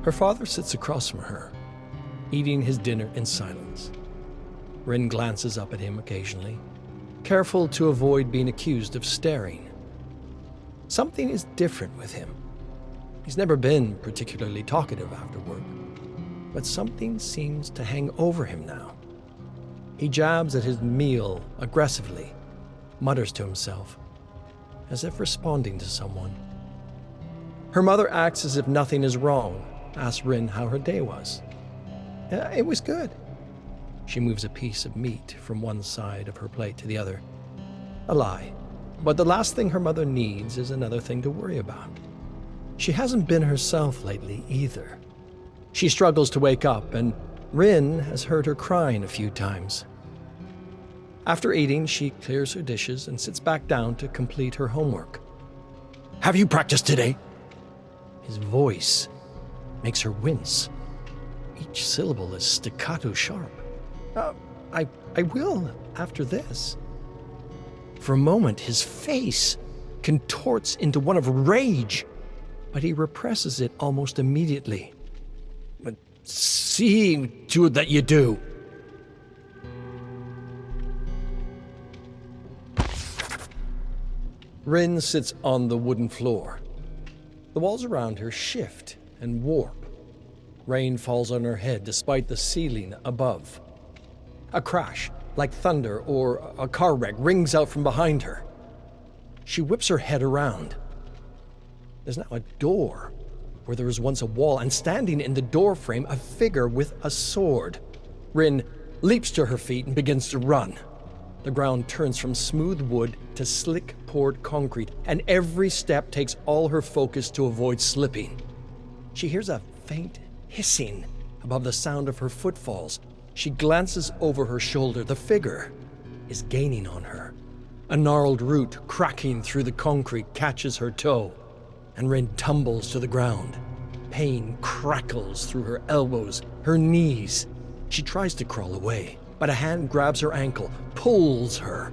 Her father sits across from her, eating his dinner in silence. Rin glances up at him occasionally, careful to avoid being accused of staring. Something is different with him. He's never been particularly talkative after work, but something seems to hang over him now. He jabs at his meal aggressively, mutters to himself, as if responding to someone. Her mother acts as if nothing is wrong, asks Rin how her day was. It was good. She moves a piece of meat from one side of her plate to the other. A lie, but the last thing her mother needs is another thing to worry about. She hasn't been herself lately either. She struggles to wake up, and Rin has heard her crying a few times. After eating, she clears her dishes and sits back down to complete her homework. "Have you practiced today?" His voice makes her wince. Each syllable is staccato sharp. I will after this." For a moment, his face contorts into one of rage, but he represses it almost immediately. "But see to it that you do." Rin sits on the wooden floor. The walls around her shift and warp. Rain falls on her head despite the ceiling above. A crash, like thunder or a car wreck, rings out from behind her. She whips her head around. There's now a door where there was once a wall, and standing in the doorframe, a figure with a sword. Rin leaps to her feet and begins to run. The ground turns from smooth wood to slick poured concrete, and every step takes all her focus to avoid slipping. She hears a faint hissing above the sound of her footfalls. She glances over her shoulder. The figure is gaining on her. A gnarled root cracking through the concrete catches her toe, and Rin tumbles to the ground. Pain crackles through her elbows, her knees. She tries to crawl away, but a hand grabs her ankle, pulls her.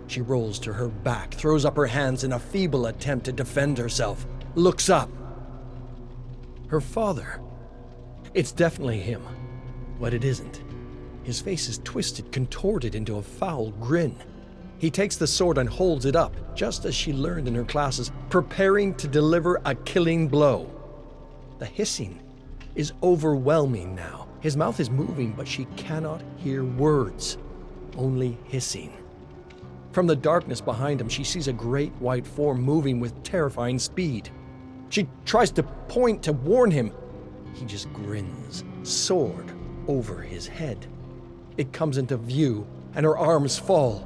She rolls to her back, throws up her hands in a feeble attempt to defend herself, looks up. Her father. It's definitely him, but it isn't. His face is twisted, contorted into a foul grin. He takes the sword and holds it up, just as she learned in her classes, preparing to deliver a killing blow. The hissing is overwhelming now. His mouth is moving, but she cannot hear words, only hissing. From the darkness behind him, she sees a great white form moving with terrifying speed. She tries to point to warn him. He just grins, sword over his head. It comes into view, and her arms fall.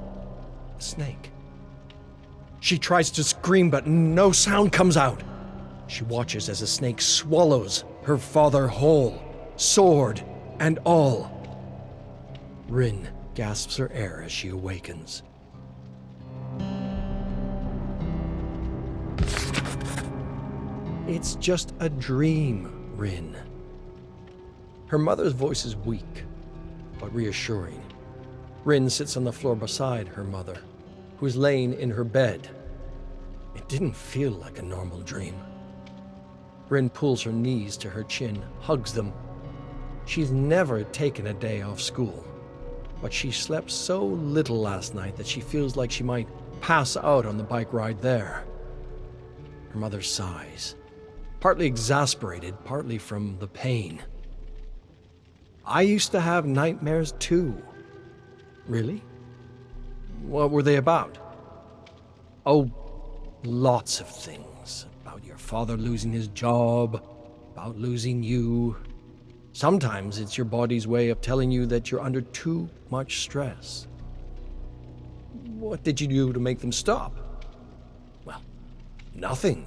A snake. She tries to scream, but no sound comes out. She watches as the snake swallows her father whole, sword and all. Rin gasps for air as she awakens. It's just a dream, Rin. Her mother's voice is weak, but reassuring. Rin sits on the floor beside her mother, who is laying in her bed. It didn't feel like a normal dream. Rin pulls her knees to her chin, hugs them. She's never taken a day off school, but she slept so little last night that she feels like she might pass out on the bike ride there. Her mother sighs, partly exasperated, partly from the pain. I used to have nightmares too. Really? What were they about? Oh, lots of things. About your father losing his job, about losing you. Sometimes it's your body's way of telling you that you're under too much stress. What did you do to make them stop? Well, nothing.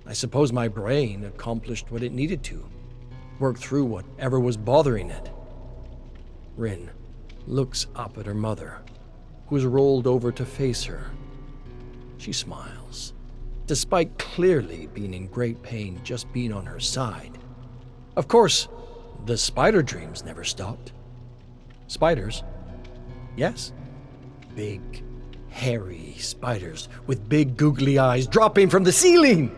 I suppose my brain accomplished what it needed to. Work through whatever was bothering it. Rin looks up at her mother, who is rolled over to face her. She smiles, despite clearly being in great pain just being on her side. Of course, the spider dreams never stopped. Spiders? Yes. Big, hairy spiders with big googly eyes dropping from the ceiling.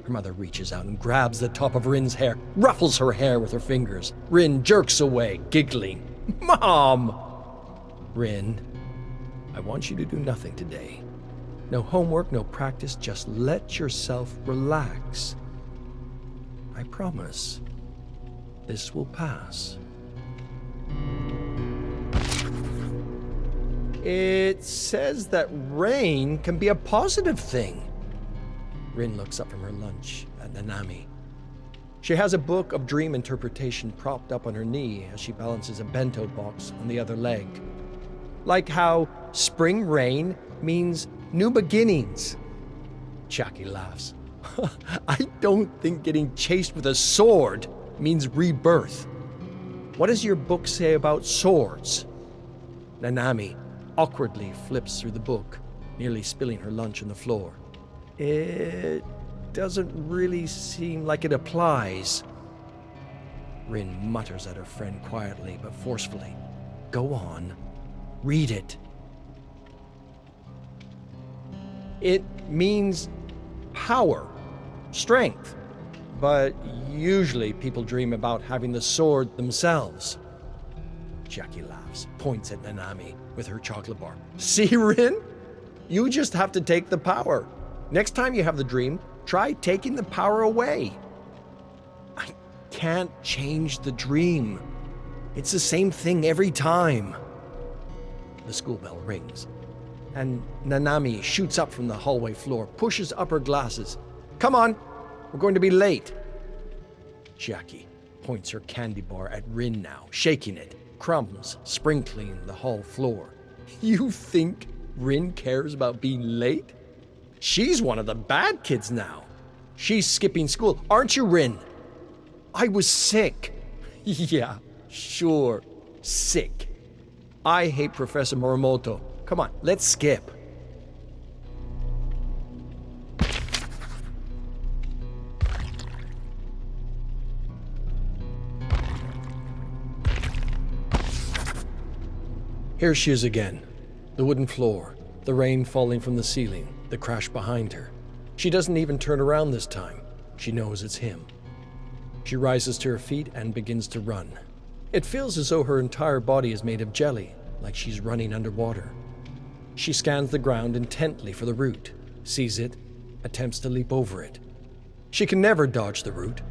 Her mother reaches out and grabs the top of Rin's hair, ruffles her hair with her fingers. Rin jerks away, giggling. Mom! Rin, I want you to do nothing today. No homework, no practice, just let yourself relax. I promise, this will pass. It says that rain can be a positive thing. Rin looks up from her lunch at Nanami. She has a book of dream interpretation propped up on her knee as she balances a bento box on the other leg. Like how spring rain means new beginnings. Chiaki laughs. I don't think getting chased with a sword means rebirth. What does your book say about swords? Nanami awkwardly flips through the book, nearly spilling her lunch on the floor. It doesn't really seem like it applies. Rin mutters at her friend quietly but forcefully. Go on. Read it. It means power, strength. But usually people dream about having the sword themselves. Chiaki laughs, points at Nanami with her chocolate bar. See, Rin? You just have to take the power. Next time you have the dream, try taking the power away. I can't change the dream. It's the same thing every time. The school bell rings, and Nanami shoots up from the hallway floor, pushes up her glasses. Come on, we're going to be late. Chiaki points her candy bar at Rin now, shaking it, crumbs sprinkling the hall floor. You think Rin cares about being late? She's one of the bad kids now. She's skipping school, aren't you, Rin? I was sick. Yeah, sure, sick. I hate Professor Morimoto. Come on, let's skip. Here she is again. The wooden floor, the rain falling from the ceiling, the crash behind her. She doesn't even turn around this time. She knows it's him. She rises to her feet and begins to run. It feels as though her entire body is made of jelly, like she's running underwater. She scans the ground intently for the root, sees it, attempts to leap over it. She can never dodge the root.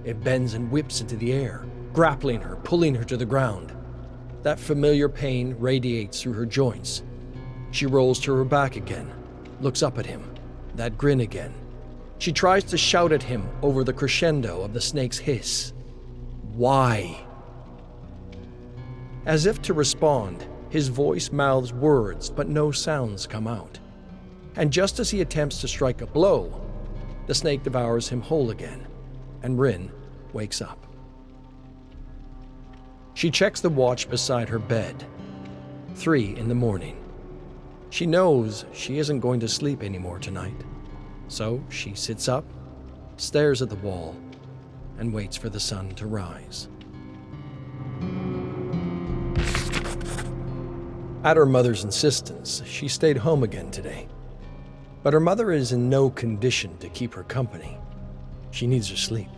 It bends and whips into the air, grappling her, pulling her to the ground. That familiar pain radiates through her joints. She rolls to her back again, looks up at him, that grin again. She tries to shout at him over the crescendo of the snake's hiss. Why? As if to respond, his voice mouths words, but no sounds come out. And just as he attempts to strike a blow, the snake devours him whole again, and Rin wakes up. She checks the watch beside her bed. 3 a.m. She knows she isn't going to sleep anymore tonight. So she sits up, stares at the wall, and waits for the sun to rise. At her mother's insistence, she stayed home again today. But her mother is in no condition to keep her company. She needs her sleep.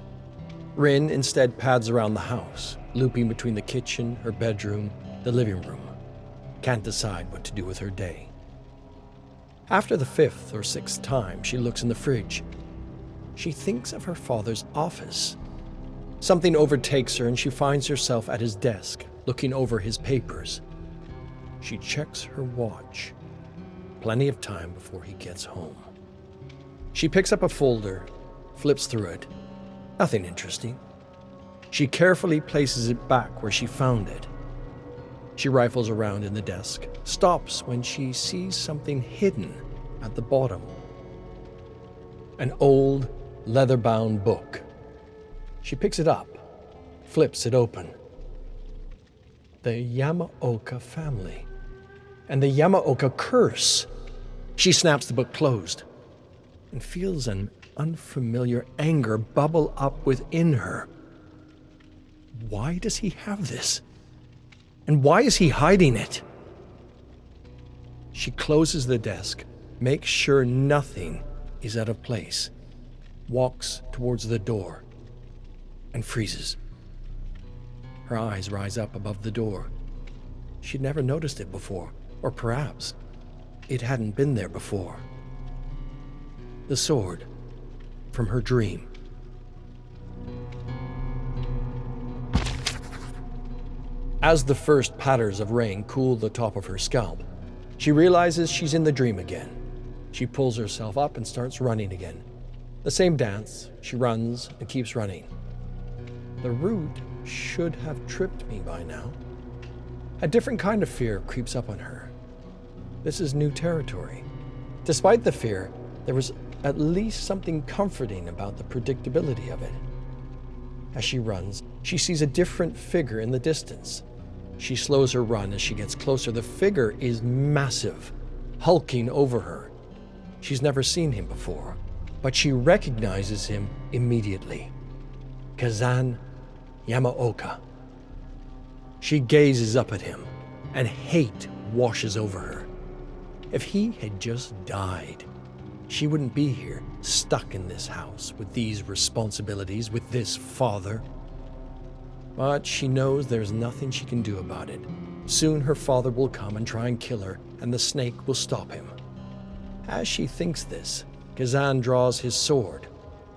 Rin instead pads around the house, looping between the kitchen, her bedroom, the living room. Can't decide what to do with her day. After the 5th or 6th time she looks in the fridge, she thinks of her father's office. Something overtakes her and she finds herself at his desk, looking over his papers. She checks her watch. Plenty of time before he gets home. She picks up a folder, flips through it. Nothing interesting. She carefully places it back where she found it. She rifles around in the desk, stops when she sees something hidden at the bottom. An old, leather-bound book. She picks it up, flips it open. The Yamaoka family. And the Yamaoka curse. She snaps the book closed and feels an unfamiliar anger bubble up within her. Why does he have this? And why is he hiding it? She closes the desk, makes sure nothing is out of place. walks towards the door and freezes. Her eyes rise up above the door. She'd never noticed it before, or perhaps it hadn't been there before. The sword from her dream. As the first patters of rain cool the top of her scalp, she realizes she's in the dream again. She pulls herself up and starts running again. The same dance, she runs and keeps running. The root should have tripped me by now. A different kind of fear creeps up on her. This is new territory. Despite the fear, there was at least something comforting about the predictability of it. As she runs, she sees a different figure in the distance. She slows her run as she gets closer. The figure is massive, hulking over her. She's never seen him before, but she recognizes him immediately. Rin Yamaoka. She gazes up at him, and hate washes over her. If he had just died, she wouldn't be here, stuck in this house, with these responsibilities, with this father. But she knows there's nothing she can do about it. Soon her father will come and try and kill her, and the snake will stop him. As she thinks this, Rin draws his sword,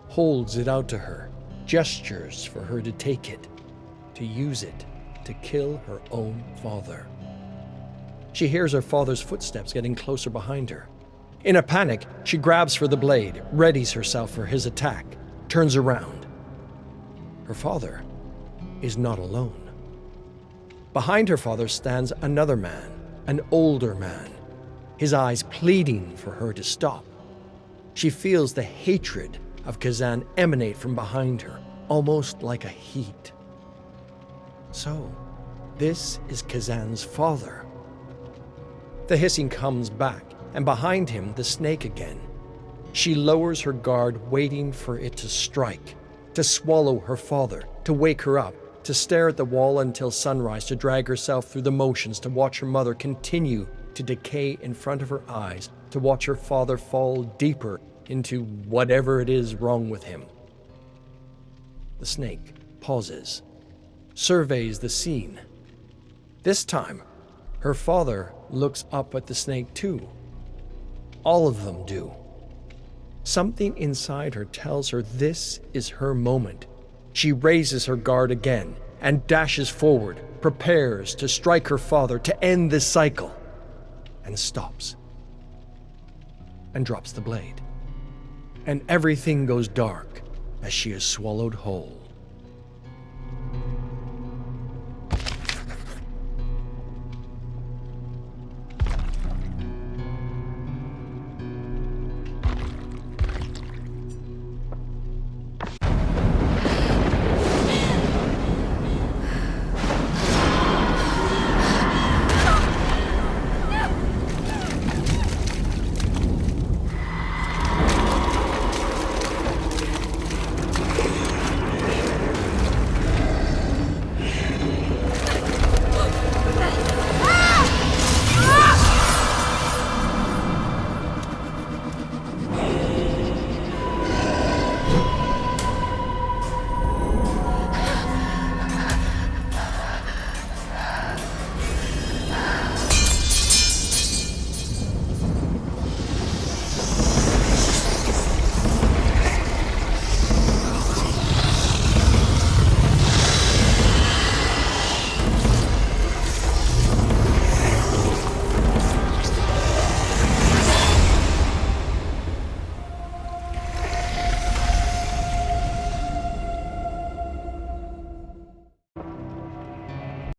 holds it out to her, gestures for her to take it, to use it to kill her own father. She hears her father's footsteps getting closer behind her. In a panic, she grabs for the blade, readies herself for his attack, turns around. Her father is not alone. Behind her father stands another man, an older man, his eyes pleading for her to stop. She feels the hatred of Rin emanate from behind her, almost like a heat. So, this is Rin's father. The hissing comes back, and behind him, the snake again. She lowers her guard, waiting for it to strike, to swallow her father, to wake her up, to stare at the wall until sunrise, to drag herself through the motions, to watch her mother continue to decay in front of her eyes, to watch her father fall deeper into whatever it is wrong with him. The snake pauses, surveys the scene. This time, her father looks up at the snake too. All of them do. Something inside her tells her this is her moment. She raises her guard again and dashes forward, prepares to strike her father to end this cycle, and stops and drops the blade. And everything goes dark as she is swallowed whole.